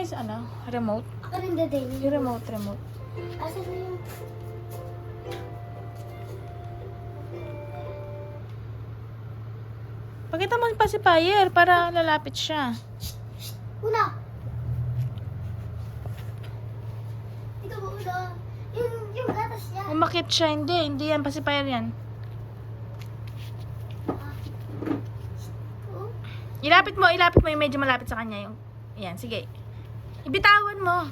is ano? Remote? Ako rin din. Yung remote. Asa na yung... Pakita mo yung pacifier para lalapit siya. Una! Ito ba una? Yung gatas niya. Umakit siya. Hindi yan. Pacifier yan. Oo. Ilapit mo yung medyo malapit sa kanya. Yan, sige. Ibitawan mo.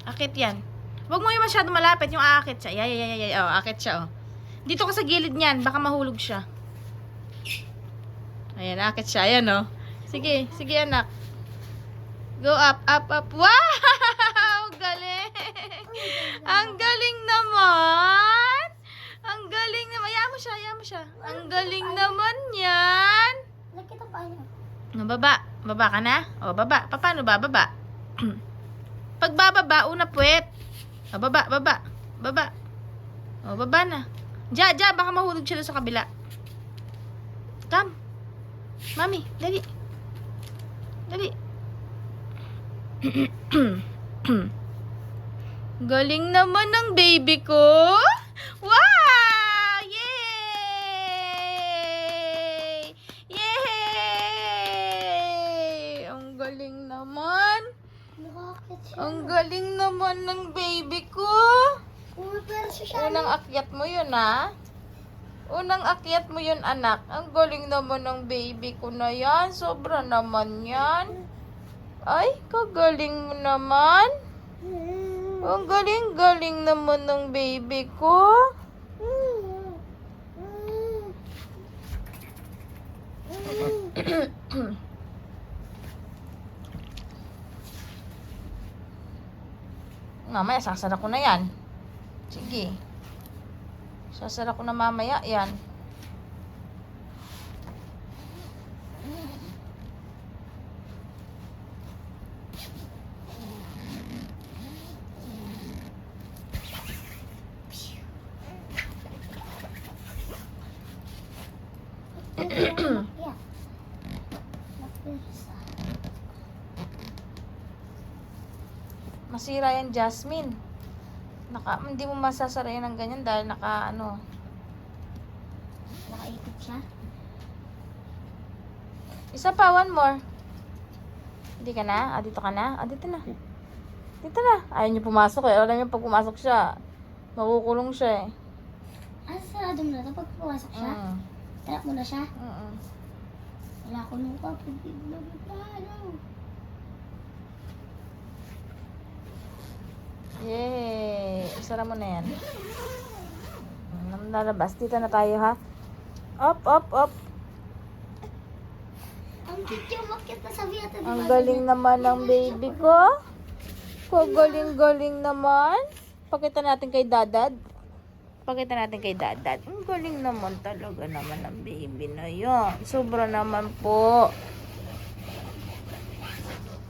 Akit yan. Huwag mo yung masyado malapit. Yung aakit siya. Oh, akit siya, oh. Dito ka sa gilid niyan. Baka mahulog siya. Ayan, akit siya. Ayan, oh. Sige, anak. Go up. Wow! Galing! Ang galing naman! Ang galing naman. Hayaan mo siya. Ang galing naman yan. Nakita pa niya. Baba. Baba ka na? O, baba. Paano ba? Baba. Pag bababa, una puwet. O, baba. O, baba na. Diyan. Baka mahulog siya sa kabila. Come. Mami, dali. Galing naman ng baby ko. Wow! Yay! Ang galing naman. Nakakit siya. Ang galing naman ng baby ko. Pero siya. Unang akyat mo yun, ha? Unang akyat mo yun, anak. Ang galing naman ng baby ko na yan. Sobra naman yan. Ay, kagaling mo naman. Ang galing naman ng baby ko. Mamaya, sasara ko na yan. Sige. Sasara ko na mamaya yan. Yeah. Masira yan, Jasmine. Hindi mo masasara yan ng ganyan dahil Nakaipit siya. Isa pa, one more. Hindi ka na? Dito ka na? Dito na. Ayaw niyo pumasok eh. Alam niyo pag pumasok siya, makukulong siya eh. Sarado mo na ito pag pumasok siya? Trap mo na siya? Wala ko nung kapag-ibig. Yay! Isara mo na yan. Lalabas. Dito na tayo, ha? Up. Ang cute yung makit na sabi natin. Ang galing naman ng baby ko. Galing naman. Pakita natin kay Dadad. Ang galing naman talaga naman ng baby na yan. Sobra naman po.